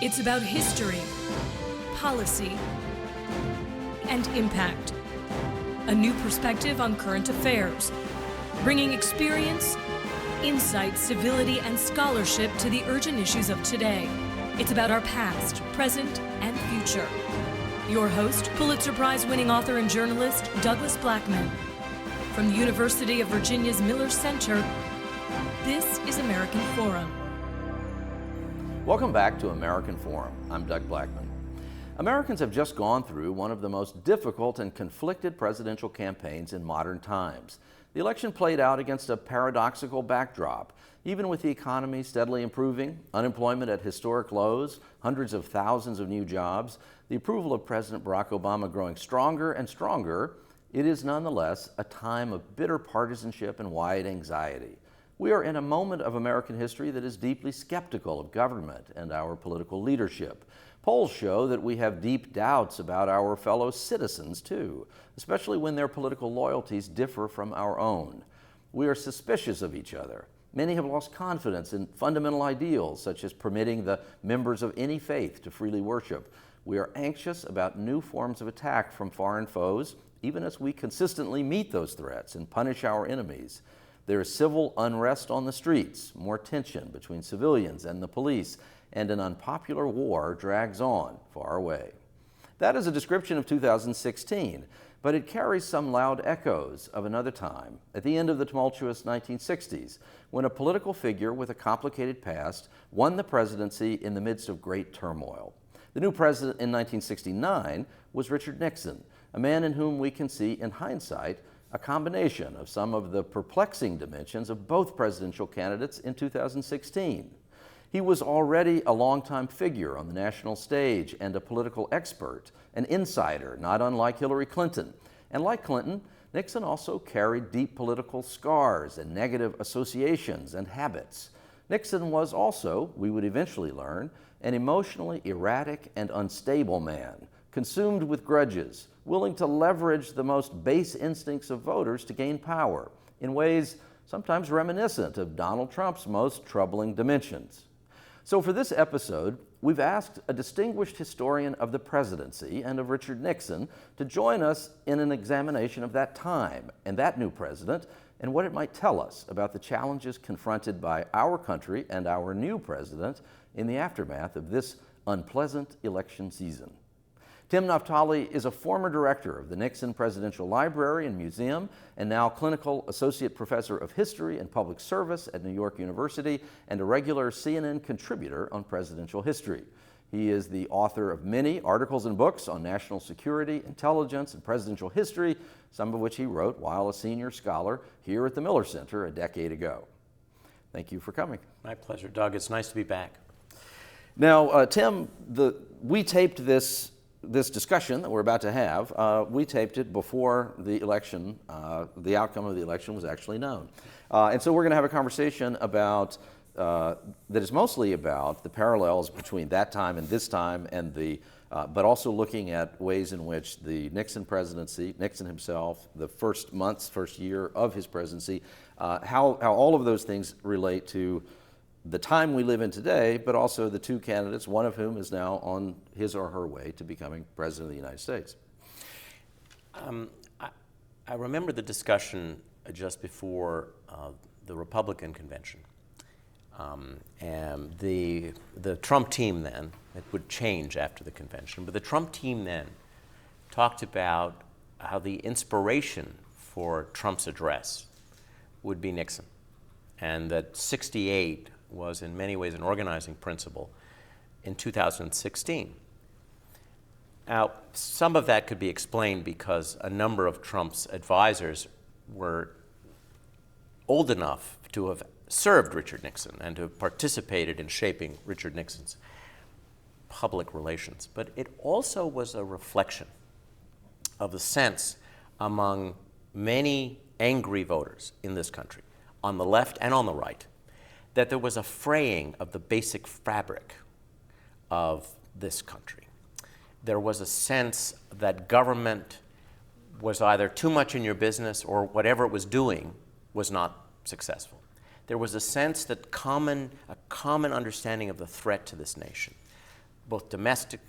It's about history, policy, and impact. A new perspective on current affairs, bringing experience, insight, civility, and scholarship to the urgent issues of today. It's about our past, present, and future. Your host, Pulitzer Prize-winning author and journalist Douglas Blackmon. From the University of Virginia's Miller Center, this is American Forum. Welcome back to American Forum. I'm Doug Blackmon. Americans have just gone through one of the most difficult and conflicted presidential campaigns in modern times. The election played out against a paradoxical backdrop. Even with the economy steadily improving, unemployment at historic lows, hundreds of thousands of new jobs, the approval of President Barack Obama growing stronger and stronger, it is nonetheless a time of bitter partisanship and wide anxiety. We are in a moment of American history that is deeply skeptical of government and our political leadership. Polls show that we have deep doubts about our fellow citizens, too, especially when their political loyalties differ from our own. We are suspicious of each other. Many have lost confidence in fundamental ideals, such as permitting the members of any faith to freely worship. We are anxious about new forms of attack from foreign foes, even as we consistently meet those threats and punish our enemies. There is civil unrest on the streets, more tension between civilians and the police, and an unpopular war drags on far away. That is a description of 2016, but it carries some loud echoes of another time, at the end of the tumultuous 1960s, when a political figure with a complicated past won the presidency in the midst of great turmoil. The new president in 1969 was Richard Nixon, a man in whom we can see, in hindsight, a combination of some of the perplexing dimensions of both presidential candidates in 2016. He was already a longtime figure on the national stage and a political expert, an insider, not unlike Hillary Clinton. And like Clinton, Nixon also carried deep political scars and negative associations and habits. Nixon was also, we would eventually learn, an emotionally erratic and unstable man, consumed with grudges, willing to leverage the most base instincts of voters to gain power in ways sometimes reminiscent of Donald Trump's most troubling dimensions. So for this episode, we've asked a distinguished historian of the presidency and of Richard Nixon to join us in an examination of that time and that new president and what it might tell us about the challenges confronted by our country and our new president in the aftermath of this unpleasant election season. Tim Naftali is a former director of the Nixon Presidential Library and Museum and now clinical associate professor of history and public service at New York University and a regular CNN contributor on presidential history. He is the author of many articles and books on national security, intelligence, and presidential history, some of which he wrote while a senior scholar here at the Miller Center a decade ago. Thank you for coming. My pleasure, Doug. It's nice to be back. Now, Tim, we taped this discussion that we're about to have, we taped it before the election, the outcome of the election was actually known. And so we're going to have a conversation about, that is mostly about the parallels between that time and this time, and but also looking at ways in which the Nixon presidency, Nixon himself, the first year of his presidency, how all of those things relate to the time we live in today, but also the two candidates, one of whom is now on his or her way to becoming president of the United States. I remember the discussion just before the Republican convention. And the Trump team then, it would change after the convention, but the Trump team then talked about how the inspiration for Trump's address would be Nixon, and that 68 was in many ways an organizing principle in 2016. Now, some of that could be explained because a number of Trump's advisors were old enough to have served Richard Nixon and to have participated in shaping Richard Nixon's public relations. But it also was a reflection of the sense among many angry voters in this country, on the left and on the right, that there was a fraying of the basic fabric of this country. There was a sense that government was either too much in your business or whatever it was doing was not successful. There was a sense that a common understanding of the threat to this nation, both domestic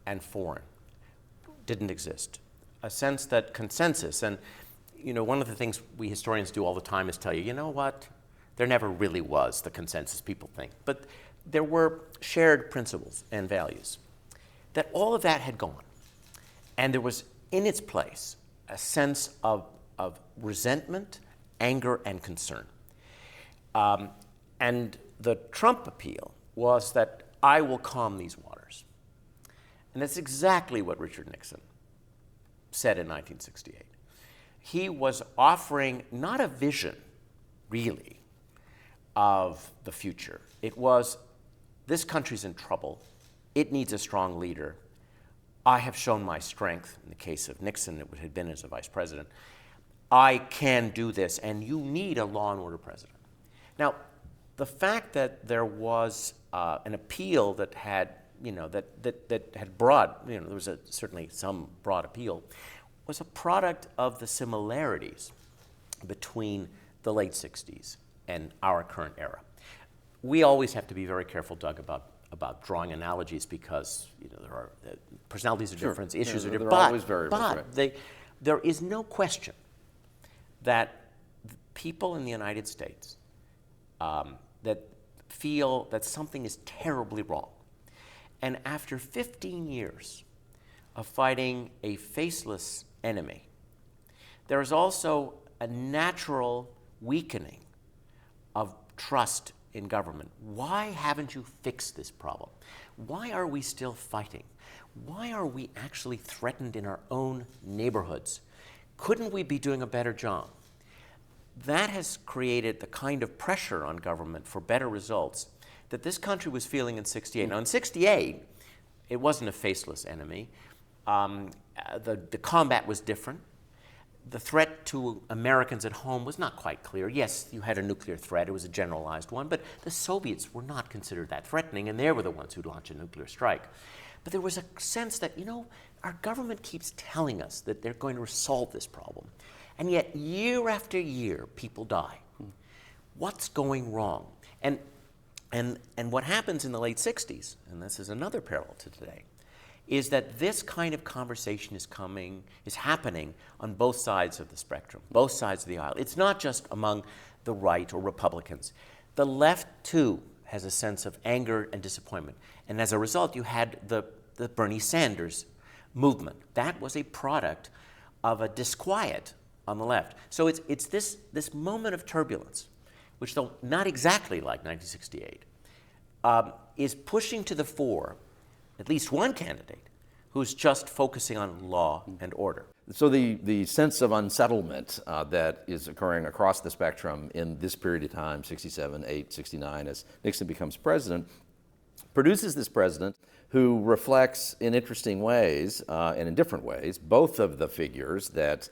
and foreign, didn't exist. A sense that consensus, and one of the things we historians do all the time is tell you, you know what, there never really was the consensus people think, but there were shared principles and values. That all of that had gone, and there was in its place a sense of resentment, anger, and concern. And the Trump appeal was that I will calm these waters. And that's exactly what Richard Nixon said in 1968. He was offering not a vision, really, of the future. It was, this country's in trouble. It needs a strong leader. I have shown my strength. In the case of Nixon, it had been as a vice president. I can do this, and you need a law and order president. Now, the fact that there was an appeal that had, that had broad, there was certainly some broad appeal, was a product of the similarities between the late 60s and our current era. We always have to be very careful, Doug, about drawing analogies because there are personalities are different, issues are different. There are always variables, but there is no question that people in the United States that feel that something is terribly wrong, and after 15 years of fighting a faceless enemy, there is also a natural weakening of trust in government. Why haven't you fixed this problem? Why are we still fighting? Why are we actually threatened in our own neighborhoods? Couldn't we be doing a better job? That has created the kind of pressure on government for better results that this country was feeling in 68. Now, in 68, it wasn't a faceless enemy. The combat was different. The threat to Americans at home was not quite clear. Yes, you had a nuclear threat. It was a generalized one. But the Soviets were not considered that threatening, and they were the ones who launched a nuclear strike. But there was a sense that, our government keeps telling us that they're going to solve this problem. And yet, year after year, people die. What's going wrong? And what happens in the late 60s, and this is another parallel to today, is that this kind of conversation is happening on both sides of the spectrum, both sides of the aisle. It's not just among the right or Republicans. The left, too, has a sense of anger and disappointment. And as a result, you had the Bernie Sanders movement. That was a product of a disquiet on the left. So it's this moment of turbulence, which, though not exactly like 1968, is pushing to the fore at least one candidate who's just focusing on law and order. So the sense of unsettlement that is occurring across the spectrum in this period of time, 67, 8, 69, as Nixon becomes president, produces this president who reflects in interesting ways and in different ways both of the figures that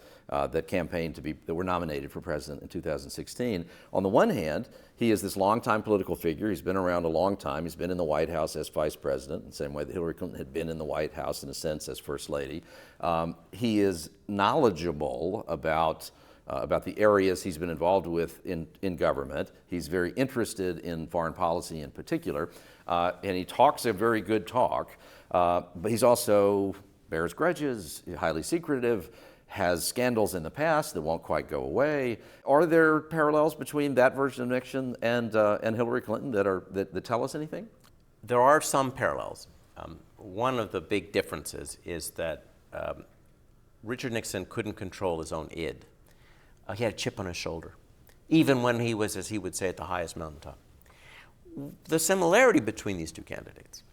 campaigned that were nominated for president in 2016. On the one hand, he is this longtime political figure. He's been around a long time. He's been in the White House as vice president, in the same way that Hillary Clinton had been in the White House in a sense as first lady. He is knowledgeable about the areas he's been involved with in government. He's very interested in foreign policy in particular, and he talks a very good talk, but he's also bears grudges, highly secretive, has scandals in the past that won't quite go away. Are there parallels between that version of Nixon and Hillary Clinton that tell us anything? There are some parallels. One of the big differences is that Richard Nixon couldn't control his own id. He had a chip on his shoulder, even when he was, as he would say, at the highest mountaintop. The similarity between these two candidates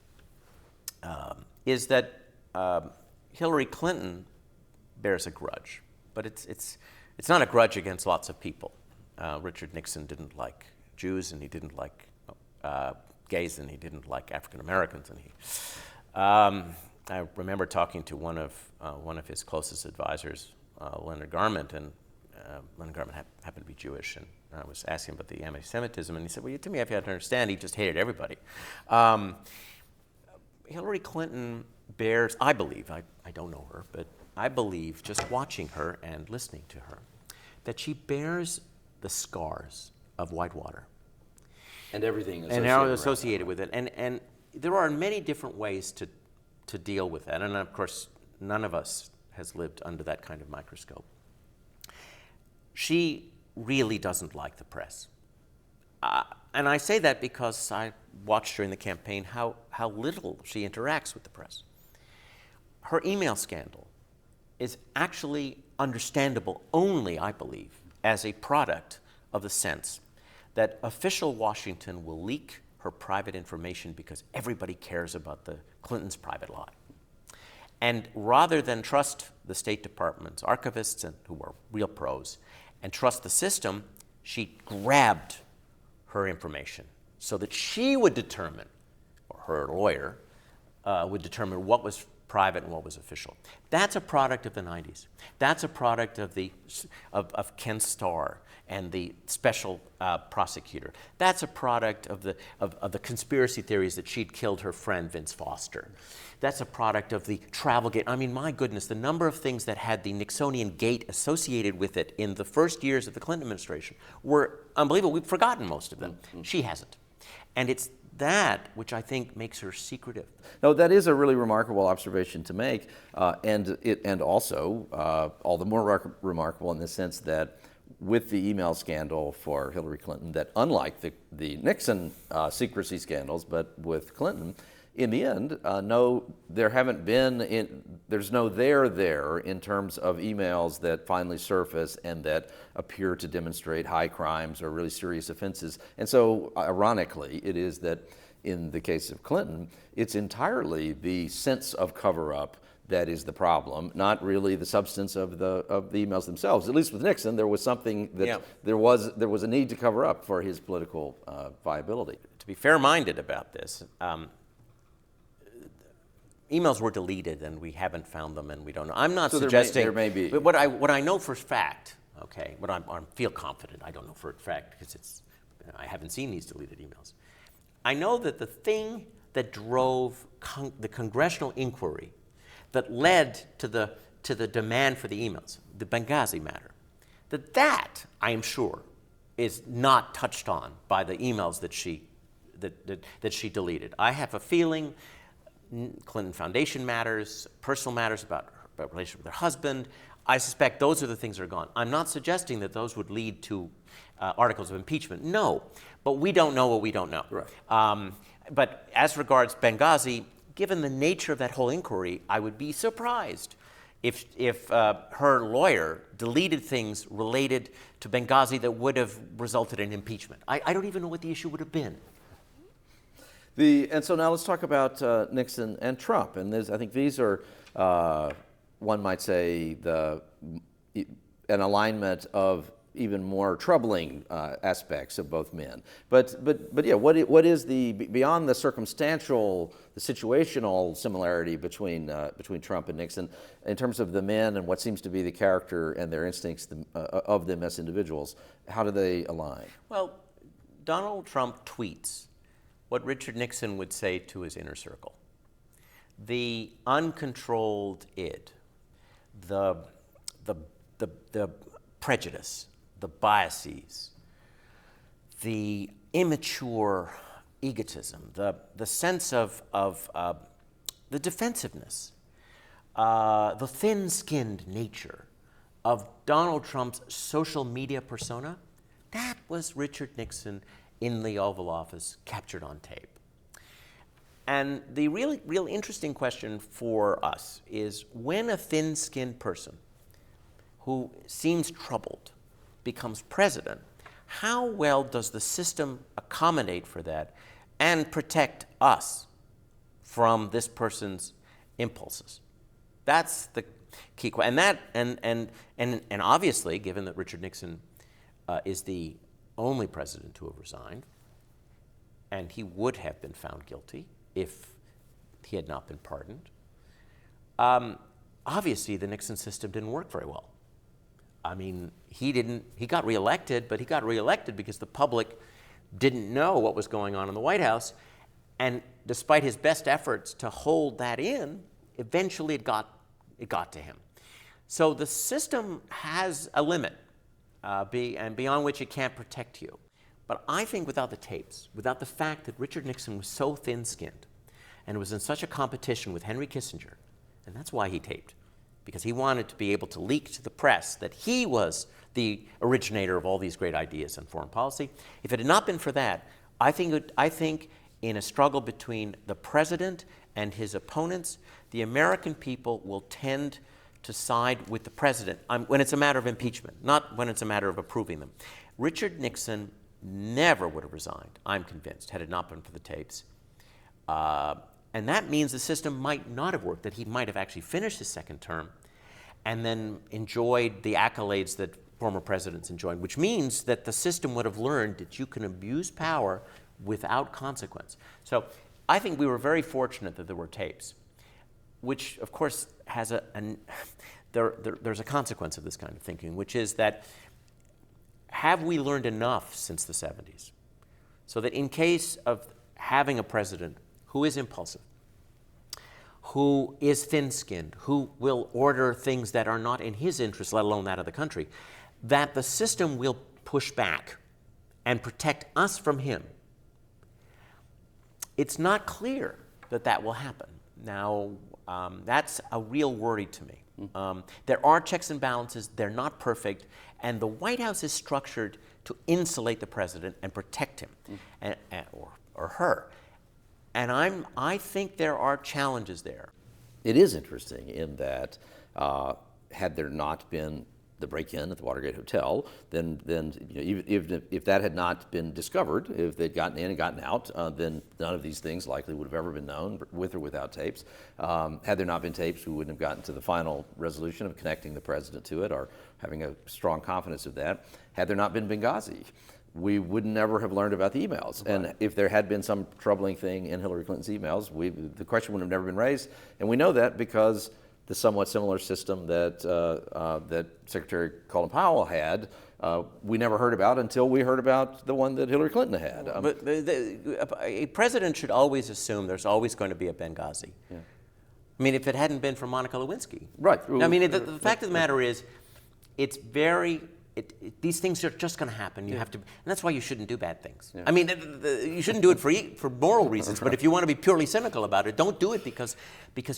is that Hillary Clinton bears a grudge, but it's not a grudge against lots of people. Richard Nixon didn't like Jews, and he didn't like gays, and he didn't like African Americans, and I remember talking to one of his closest advisors, Leonard Garment, and Leonard Garment happened to be Jewish, and I was asking about the anti-Semitism, and he said, well, to me, if you had to understand, he just hated everybody. Hillary Clinton bears, I believe, I don't know her, but I believe, just watching her and listening to her, that she bears the scars of Whitewater. And everything associated with it. And there are many different ways to deal with that. And of course, none of us has lived under that kind of microscope. She really doesn't like the press. And I say that because I watched during the campaign how little she interacts with the press. Her email scandal is actually understandable only, I believe, as a product of the sense that official Washington will leak her private information because everybody cares about the Clintons' private life. And rather than trust the State Department's archivists, who are real pros, and trust the system, she grabbed her information so that she would determine, or her lawyer would determine what was private and what was official. That's a product of the 90s. That's a product of Ken Starr and the special prosecutor. That's a product of the conspiracy theories that she'd killed her friend Vince Foster. That's a product of the travel gate. I mean, my goodness, the number of things that had the Nixonian gate associated with it in the first years of the Clinton administration were unbelievable. We've forgotten most of them. Mm-hmm. She hasn't. And it's that which I think makes her secretive. No, that is a really remarkable observation to make, and also all the more remarkable in the sense that with the email scandal for Hillary Clinton, that unlike the Nixon secrecy scandals, but with Clinton, in the end, there's no there in terms of emails that finally surface and that appear to demonstrate high crimes or really serious offenses. And so, ironically, it is that in the case of Clinton, it's entirely the sense of cover-up that is the problem, not really the substance of the emails themselves. At least with Nixon, there was something that there was a need to cover up for his political viability. To be fair-minded about this, emails were deleted, and we haven't found them, and we don't know. I'm not suggesting. There may be. But what I know for a fact, okay, what I feel confident. I don't know for a fact because I haven't seen these deleted emails. I know that the thing that drove the congressional inquiry, that led to the demand for the emails, the Benghazi matter, that I am sure is not touched on by the emails that she deleted. I have a feeling. Clinton Foundation matters, personal matters about her relationship with her husband. I suspect those are the things that are gone. I'm not suggesting that those would lead to articles of impeachment. No, but we don't know what we don't know. Right. But as regards Benghazi, given the nature of that whole inquiry, I would be surprised if her lawyer deleted things related to Benghazi that would have resulted in impeachment. I don't even know what the issue would have been. And so now let's talk about Nixon and Trump. And I think these are, one might say, an alignment of even more troubling aspects of both men. But yeah, what is beyond the circumstantial, the situational similarity between Trump and Nixon in terms of the men and what seems to be the character and their instincts of them as individuals? How do they align? Well, Donald Trump tweets what Richard Nixon would say to his inner circle. The uncontrolled id, the prejudice, the biases, the immature egotism, the sense of the defensiveness, the thin-skinned nature of Donald Trump's social media persona, that was Richard Nixon in the Oval Office, captured on tape. And the real interesting question for us is when a thin-skinned person who seems troubled becomes president, how well does the system accommodate for that and protect us from this person's impulses? That's the key question. And obviously, given that Richard Nixon is the only president to have resigned, and he would have been found guilty if he had not been pardoned. Obviously, the Nixon system didn't work very well. I mean, he got reelected, but he got reelected because the public didn't know what was going on in the White House, and despite his best efforts to hold that in, eventually it got to him. So the system has a limit. And beyond which it can't protect you. But I think without the tapes, without the fact that Richard Nixon was so thin-skinned, and was in such a competition with Henry Kissinger, and that's why he taped, because he wanted to be able to leak to the press that he was the originator of all these great ideas in foreign policy. If it had not been for that, I think in a struggle between the president and his opponents, the American people will tend to side with the president when it's a matter of impeachment, not when it's a matter of approving them. Richard Nixon never would have resigned, I'm convinced, had it not been for the tapes. And that means the system might not have worked, that he might have actually finished his second term and then enjoyed the accolades that former presidents enjoyed, which means that the system would have learned that you can abuse power without consequence. So I think we were very fortunate that there were tapes, which of course has there's a consequence of this kind of thinking, which is that have we learned enough since the 70s so that in case of having a president who is impulsive, who is thin-skinned, who will order things that are not in his interest, let alone that of the country, that the system will push back and protect us from him? It's not clear that that will happen. Now, that's a real worry to me. There are checks and balances. They're not perfect. And the White House is structured to insulate the president and protect him or her. And I think there are challenges there. It is interesting in that had there not been the break-in at the Watergate Hotel, then you know, even if that had not been discovered, if they'd gotten in and gotten out, then none of these things likely would have ever been known, with or without tapes. Had there not been tapes, we wouldn't have gotten to the final resolution of connecting the president to it or having a strong confidence of that. Had there not been Benghazi, we would never have learned about the emails. Right. And if there had been some troubling thing in Hillary Clinton's emails, the question would have never been raised. And we know that because the somewhat similar system that that Secretary Colin Powell had, we never heard about until we heard about the one that Hillary Clinton had. But a president should always assume there's always going to be a Benghazi. Yeah. I mean, if it hadn't been for Monica Lewinsky. Right. I mean, the fact of the matter is, it's very... these things are just going to happen. You have to, and that's why you shouldn't do bad things. Yeah. I mean, you shouldn't do it for moral reasons. But if you want to be purely cynical about it, don't do it because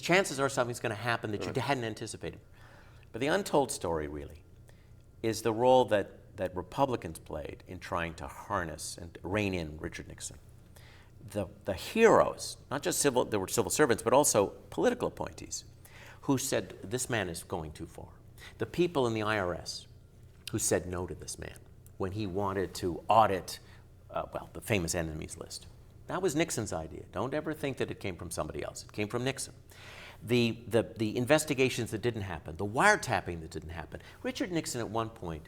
chances are something's going to happen that you hadn't anticipated. But the untold story really is the role that Republicans played in trying to harness and rein in Richard Nixon. The heroes, not just there were civil servants, but also political appointees, who said this man is going too far. The people in the IRS who said no to this man when he wanted to audit, the famous enemies list. That was Nixon's idea. Don't ever think that it came from somebody else. It came from Nixon. The investigations that didn't happen, the wiretapping that didn't happen. Richard Nixon at one point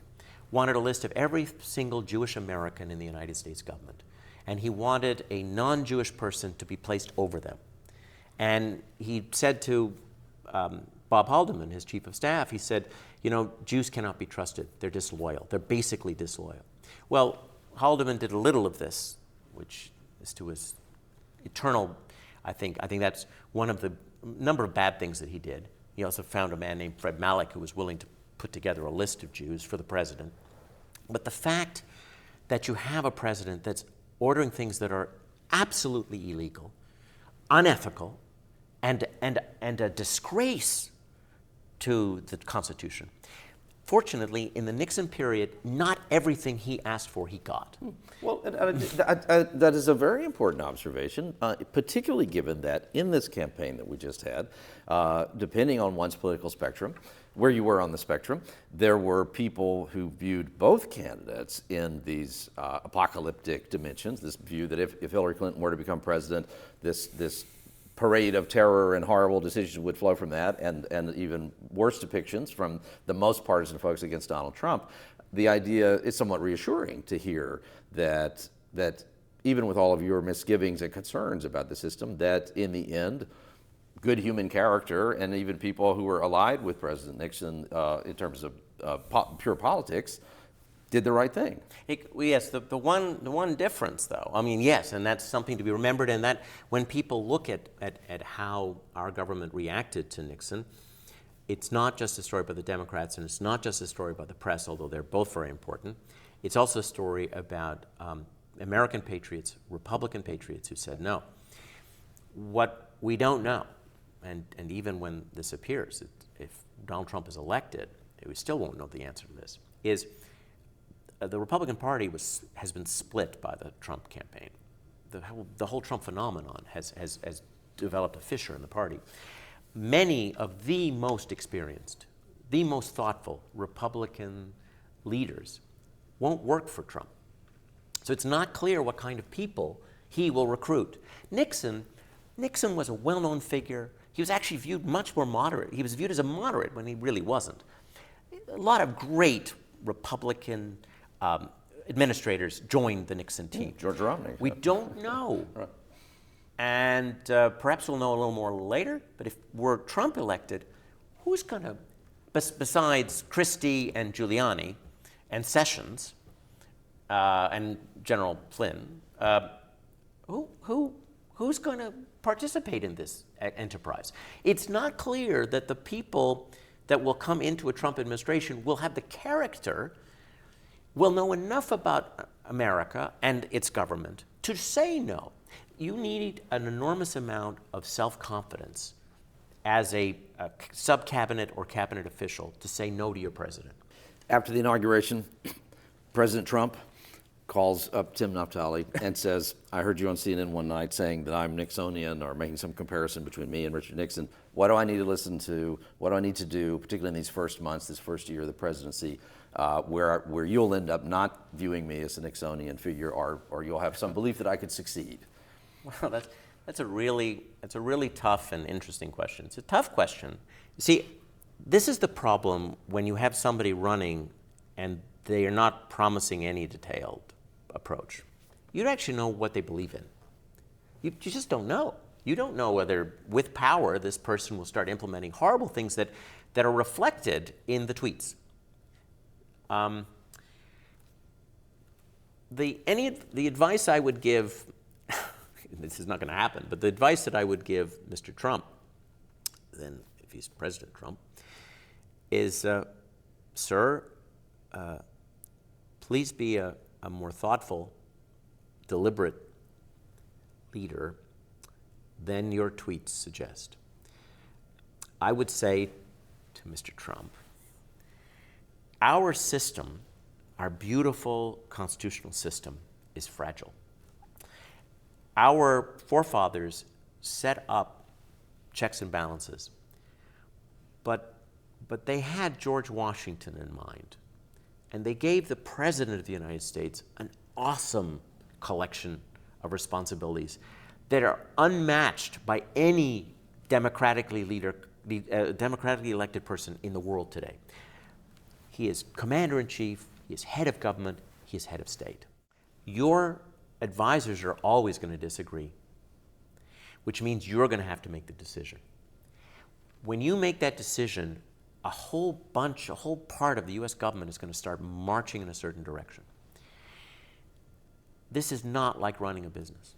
wanted a list of every single Jewish American in the United States government. And he wanted a non-Jewish person to be placed over them. And he said to Bob Haldeman, his chief of staff, he said, you know, Jews cannot be trusted. They're disloyal. They're basically disloyal. Well, Haldeman did a little of this, which is to his eternal, I think that's one of the number of bad things that he did. He also found a man named Fred Malek who was willing to put together a list of Jews for the president. But the fact that you have a president that's ordering things that are absolutely illegal, unethical, and a disgrace to the Constitution. Fortunately, in the Nixon period, not everything he asked for he got. Well, that is a very important observation, particularly given that in this campaign that we just had, depending on one's political spectrum, where you were on the spectrum, there were people who viewed both candidates in these apocalyptic dimensions, this view that if Hillary Clinton were to become president, this parade of terror and horrible decisions would flow from that, and even worse depictions from the most partisan folks against Donald Trump. The idea is somewhat reassuring to hear that even with all of your misgivings and concerns about the system, that in the end, good human character and even people who were allied with President Nixon in terms of pure politics did the right thing. Yes, the one difference, though, I mean, yes, and that's something to be remembered, and that when people look at how our government reacted to Nixon, it's not just a story about the Democrats, and it's not just a story about the press, although they're both very important. It's also a story about American patriots, Republican patriots who said no. What we don't know. And even when this appears, if Donald Trump is elected, we still won't know the answer to this, is the Republican Party has been split by the Trump campaign. The whole Trump phenomenon has developed a fissure in the party. Many of the most experienced, the most thoughtful Republican leaders won't work for Trump. So it's not clear what kind of people he will recruit. Nixon was a well-known figure. He was actually viewed much more moderate. He was viewed as a moderate when he really wasn't. A lot of great Republican administrators joined the Nixon team. George Romney. We don't know. Right. And perhaps we'll know a little more later, but if we're Trump elected, who's going to, besides Christie and Giuliani and Sessions and General Flynn, who's going to participate in this enterprise? It's not clear that the people that will come into a Trump administration will have the character, will know enough about America and its government to say no. You need an enormous amount of self-confidence as a sub-cabinet or cabinet official to say no to your president. After the inauguration, President Trump calls up Tim Naftali and says, I heard you on CNN one night saying that I'm Nixonian, or making some comparison between me and Richard Nixon. What do I need to listen to? What do I need to do, particularly in these first months, this first year of the presidency, where you'll end up not viewing me as a Nixonian figure, or you'll have some belief that I could succeed? Well, that's a really tough and interesting question. It's a tough question. You see, this is the problem when you have somebody running and they are not promising any detailed approach. You don't actually know what they believe in. You just don't know. You don't know whether, with power, this person will start implementing horrible things that are reflected in the tweets. The advice I would give, this is not going to happen, but the advice that I would give Mr. Trump, then if he's President Trump, is, sir, please be a more thoughtful, deliberate leader than your tweets suggest. I would say to Mr. Trump, our system, our beautiful constitutional system, is fragile. Our forefathers set up checks and balances, but they had George Washington in mind. And they gave the President of the United States an awesome collection of responsibilities that are unmatched by any democratically elected person in the world today. He is commander-in-chief, he is head of government, he is head of state. Your advisors are always going to disagree, which means you're going to have to make the decision. When you make that decision, a whole part of the U.S. government is going to start marching in a certain direction. This is not like running a business.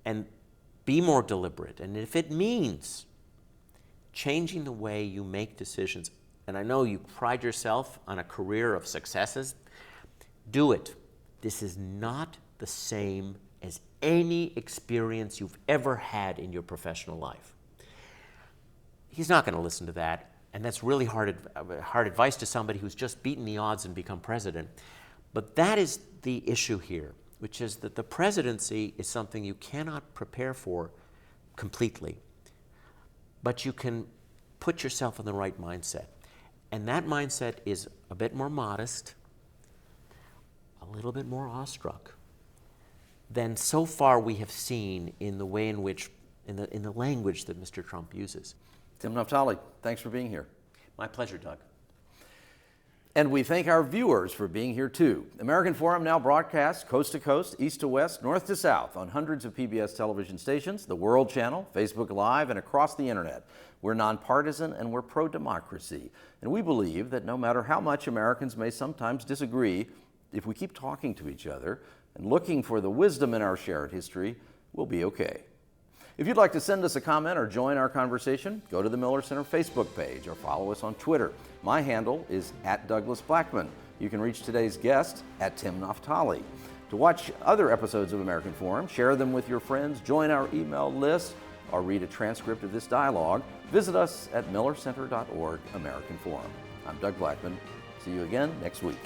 And be more deliberate. And if it means changing the way you make decisions, and I know you pride yourself on a career of successes, do it. This is not the same as any experience you've ever had in your professional life. He's not going to listen to that, and that's really hard advice to somebody who's just beaten the odds and become president. But that is the issue here, which is that the presidency is something you cannot prepare for completely, but you can put yourself in the right mindset. And that mindset is a bit more modest, a little bit more awestruck than so far we have seen in the way in which, in the language that Mr. Trump uses. Tim Naftali, thanks for being here. My pleasure, Doug. And we thank our viewers for being here too. American Forum now broadcasts coast to coast, east to west, north to south on hundreds of PBS television stations, the World Channel, Facebook Live, and across the internet. We're nonpartisan and we're pro-democracy. And we believe that no matter how much Americans may sometimes disagree, if we keep talking to each other and looking for the wisdom in our shared history, we'll be okay. If you'd like to send us a comment or join our conversation, go to the Miller Center Facebook page or follow us on Twitter. My handle is @DouglasBlackman. You can reach today's guest @Tim Naftali. To watch other episodes of American Forum, share them with your friends, join our email list, or read a transcript of this dialogue, visit us at millercenter.org, American Forum. I'm Doug Blackman. See you again next week.